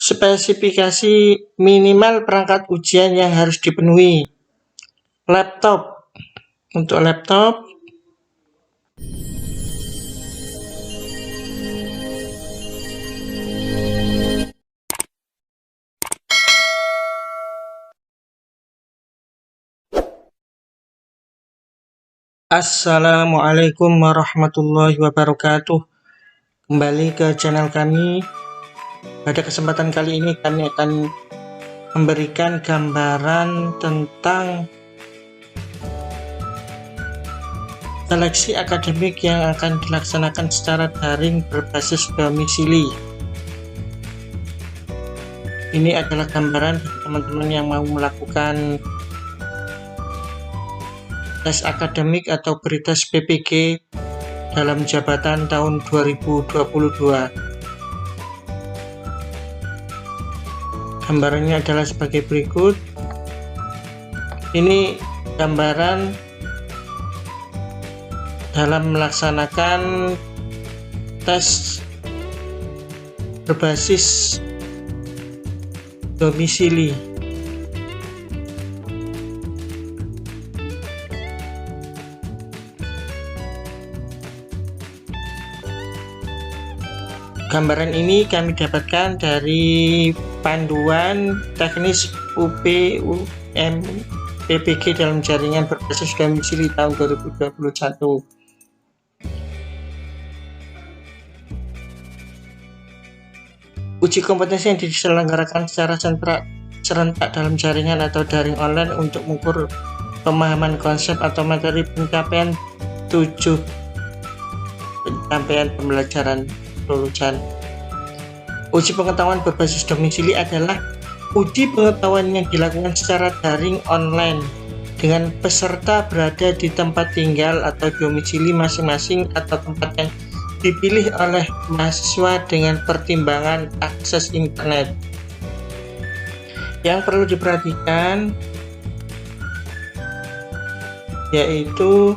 Spesifikasi minimal perangkat ujian yang harus dipenuhi. Laptop. Untuk laptop, Assalamualaikum warahmatullahi wabarakatuh. Kembali ke channel kami. Pada kesempatan kali ini kami akan memberikan gambaran tentang seleksi akademik yang akan dilaksanakan secara daring berbasis domisili. Ini adalah gambaran bagi teman-teman yang mau melakukan tes akademik atau pre-tes PPG dalam jabatan tahun 2022. Gambarannya adalah sebagai berikut. Ini gambaran dalam melaksanakan tes berbasis domisili. Gambaran ini kami dapatkan dari panduan teknis UPUM PPG dalam jaringan berbasis domisili tahun 2021. Uji kompetensi yang diselenggarakan secara serentak dalam jaringan atau daring online untuk mengukur pemahaman konsep atau materi pencapaian pembelajaran lulusan. Uji pengetahuan berbasis domisili adalah uji pengetahuan yang dilakukan secara daring online dengan peserta berada di tempat tinggal atau domisili masing-masing atau tempat yang dipilih oleh mahasiswa dengan pertimbangan akses internet. Yang perlu diperhatikan yaitu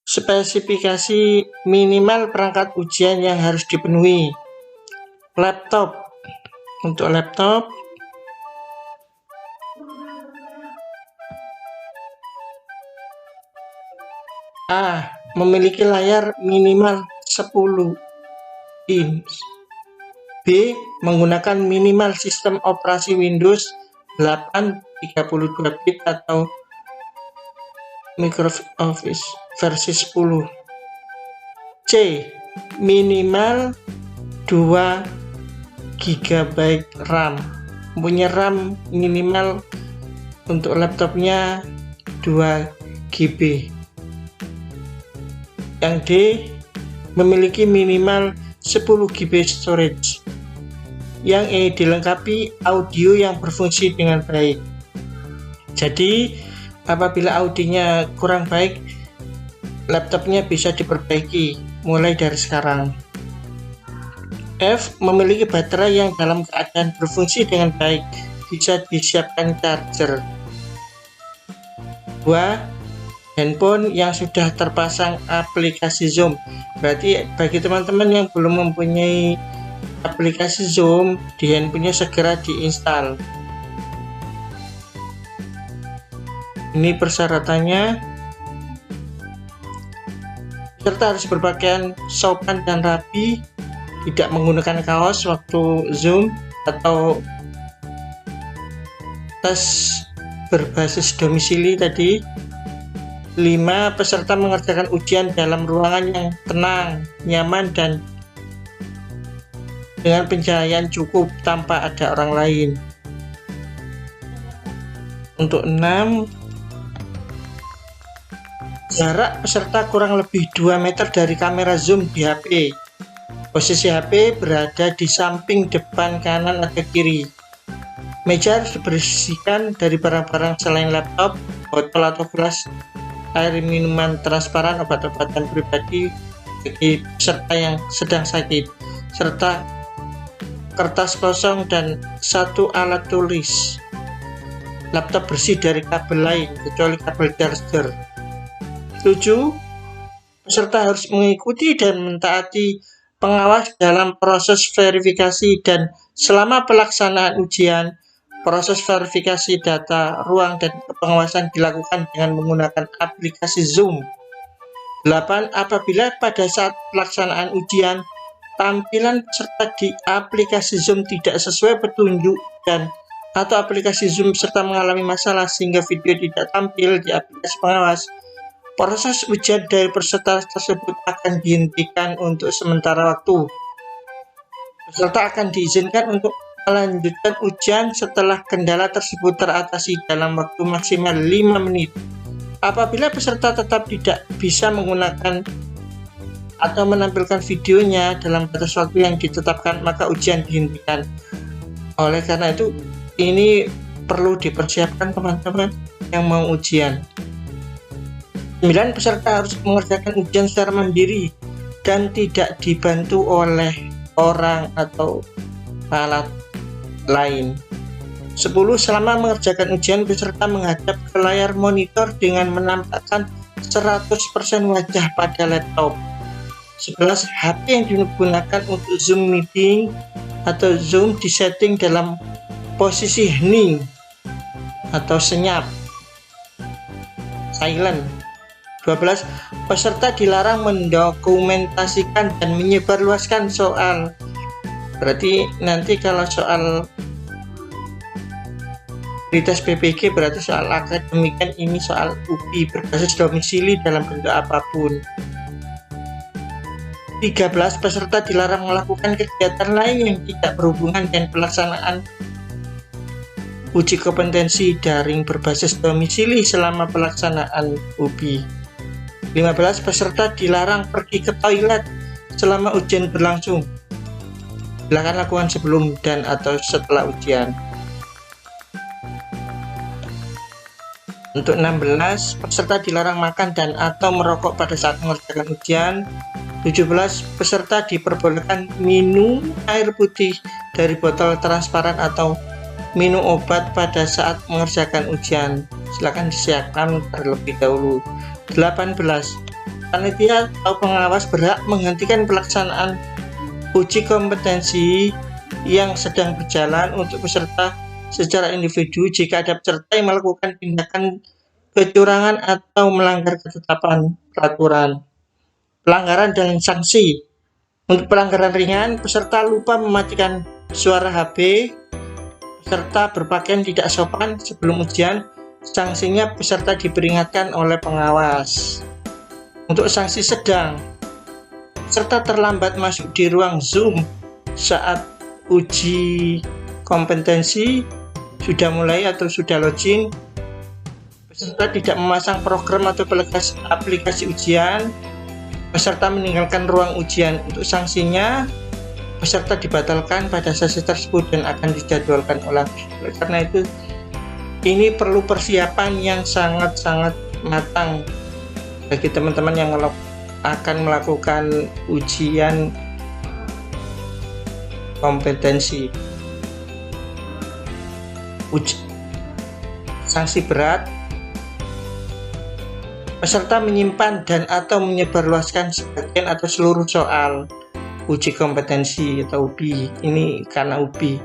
spesifikasi minimal perangkat ujian yang harus dipenuhi. Laptop. Untuk laptop, A. Memiliki layar minimal 10 inch. B. Menggunakan minimal sistem operasi Windows 8 32 bit atau Microsoft Office versi 10. C. Minimal 2 GB RAM. Punya RAM minimal untuk laptopnya 2 GB. Yang D. Memiliki minimal 10 GB storage. Yang E. Dilengkapi audio yang berfungsi dengan baik. Jadi apabila audionya kurang baik, laptopnya bisa diperbaiki mulai dari sekarang. F. Memiliki baterai yang dalam keadaan berfungsi dengan baik, bisa disiapkan charger. 2. Handphone yang sudah terpasang aplikasi Zoom. Berarti bagi teman-teman yang belum mempunyai aplikasi Zoom di handphonenya, segera diinstal. Ini persyaratannya. Peserta harus berpakaian sopan dan rapi, tidak menggunakan kaos waktu Zoom atau tes berbasis domisili tadi. 5. Peserta mengerjakan ujian dalam ruangan yang tenang, nyaman, dan dengan pencahayaan cukup tanpa ada orang lain. Untuk 6, jarak peserta kurang lebih 2 meter dari kamera Zoom di HP. Posisi HP berada di samping depan, kanan, atau kiri. Meja harus dibersihkan dari barang-barang selain laptop, botol atau gelas air minuman transparan, obat-obatan pribadi bagi peserta yang sedang sakit, serta kertas kosong dan 1 alat tulis. Laptop bersih dari kabel lain kecuali kabel charger. 7. Peserta harus mengikuti dan mentaati pengawas dalam proses verifikasi, dan selama pelaksanaan ujian, proses verifikasi data ruang dan pengawasan dilakukan dengan menggunakan aplikasi Zoom. 8. Apabila pada saat pelaksanaan ujian, tampilan peserta di aplikasi Zoom tidak sesuai petunjuk atau aplikasi Zoom serta mengalami masalah sehingga video tidak tampil di aplikasi pengawas, proses ujian dari peserta tersebut akan dihentikan untuk sementara waktu. Peserta akan diizinkan untuk melanjutkan ujian setelah kendala tersebut teratasi dalam waktu maksimal 5 menit. Apabila peserta tetap tidak bisa menggunakan atau menampilkan videonya dalam batas waktu yang ditetapkan, maka ujian dihentikan. Oleh karena itu, ini perlu dipersiapkan teman-teman yang mau ujian. 9. Peserta harus mengerjakan ujian secara mandiri dan tidak dibantu oleh orang atau alat lain. 10. Selama mengerjakan ujian, peserta menghadap ke layar monitor dengan menampakkan 100% wajah pada laptop. 11. HP yang digunakan untuk Zoom meeting atau Zoom disetting dalam posisi hening atau senyap, silent. 12. Peserta dilarang mendokumentasikan dan menyebarluaskan soal. Berarti nanti kalau soal tes PPG berarti soal akademik, kan ini soal UPI berbasis domisili dalam bentuk apapun. 13. Peserta dilarang melakukan kegiatan lain yang tidak berhubungan dengan pelaksanaan uji kompetensi daring berbasis domisili selama pelaksanaan UPI. 15. Peserta dilarang pergi ke toilet selama ujian berlangsung. Silakan lakukan sebelum dan atau setelah ujian. Untuk 16, peserta dilarang makan dan atau merokok pada saat mengerjakan ujian. 17. Peserta diperbolehkan minum air putih dari botol transparan atau minum obat pada saat mengerjakan ujian. Silakan disiapkan terlebih dahulu. 18. Panitia atau pengawas berhak menghentikan pelaksanaan uji kompetensi yang sedang berjalan untuk peserta secara individu jika ada peserta yang melakukan tindakan kecurangan atau melanggar ketetapan peraturan. Pelanggaran dan sanksi. Untuk pelanggaran ringan, peserta lupa mematikan suara HP, peserta berpakaian tidak sopan sebelum ujian, sanksinya peserta diperingatkan oleh pengawas. Untuk sanksi sedang, peserta terlambat masuk di ruang Zoom saat uji kompetensi sudah mulai atau sudah login, peserta tidak memasang program atau aplikasi ujian, peserta meninggalkan ruang ujian. Untuk sanksinya, peserta dibatalkan pada sesi tersebut dan akan dijadwalkan ulang. Karena itu, ini perlu persiapan yang sangat-sangat matang bagi teman-teman yang akan melakukan ujian kompetensi. Sanksi berat, peserta menyimpan dan atau menyebarluaskan sebagian atau seluruh soal uji kompetensi atau UPI. Ini karena UPI.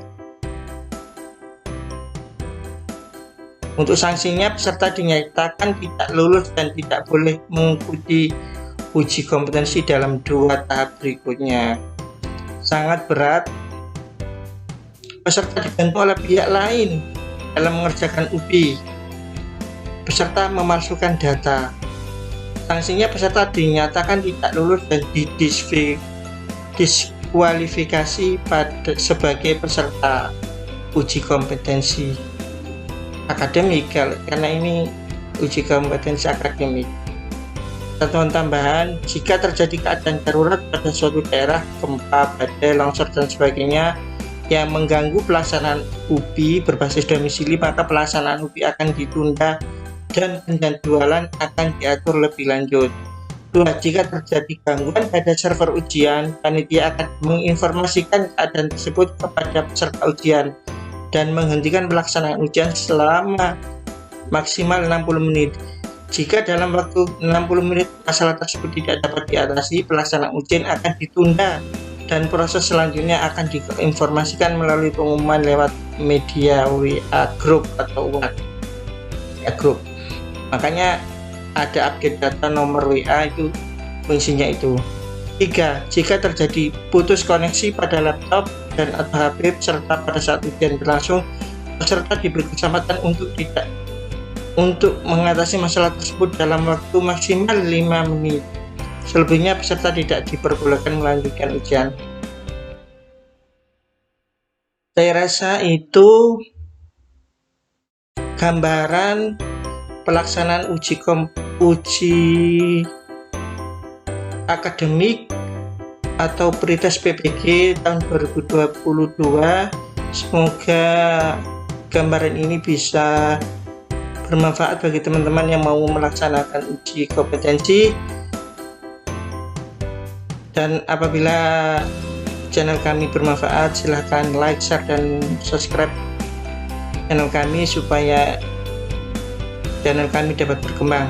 Untuk sanksinya, peserta dinyatakan tidak lulus dan tidak boleh mengikuti uji kompetensi dalam 2 tahap berikutnya. Sangat berat, peserta dibantu oleh pihak lain dalam mengerjakan UPI. Peserta memalsukan data. Sanksinya, peserta dinyatakan tidak lulus dan didiskualifikasi sebagai peserta uji kompetensi akademik, karena ini uji kompetensi akademik. Satuan tambahan, jika terjadi keadaan darurat pada suatu daerah, gempa, badai, longsor, dan sebagainya yang mengganggu pelaksanaan UPI berbasis domisili, maka pelaksanaan UPI akan ditunda dan penjadwalan akan diatur lebih lanjut. 2. Jika terjadi gangguan pada server ujian, panitia akan menginformasikan keadaan tersebut kepada peserta ujian dan menghentikan pelaksanaan ujian selama maksimal 60 menit. Jika dalam waktu 60 menit masalah tersebut tidak dapat diatasi, pelaksanaan ujian akan ditunda dan proses selanjutnya akan diinformasikan melalui pengumuman lewat media WA Group atau WA Group. Makanya ada update data nomor WA itu fungsinya itu. 3. Jika terjadi putus koneksi pada laptop dan atau HP peserta pada saat ujian berlangsung, peserta diberi kesempatan untuk mengatasi masalah tersebut dalam waktu maksimal 5 menit. Selebihnya peserta tidak diperbolehkan melanjutkan ujian. Saya rasa itu gambaran pelaksanaan uji akademik atau pretest PPG tahun 2022. Semoga gambaran ini bisa bermanfaat bagi teman-teman yang mau melaksanakan uji kompetensi. Dan apabila channel kami bermanfaat, silahkan like, share, dan subscribe channel kami supaya channel kami dapat berkembang.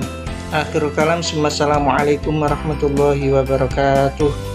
Akhirul kalam, wassalamualaikum warahmatullahi wabarakatuh.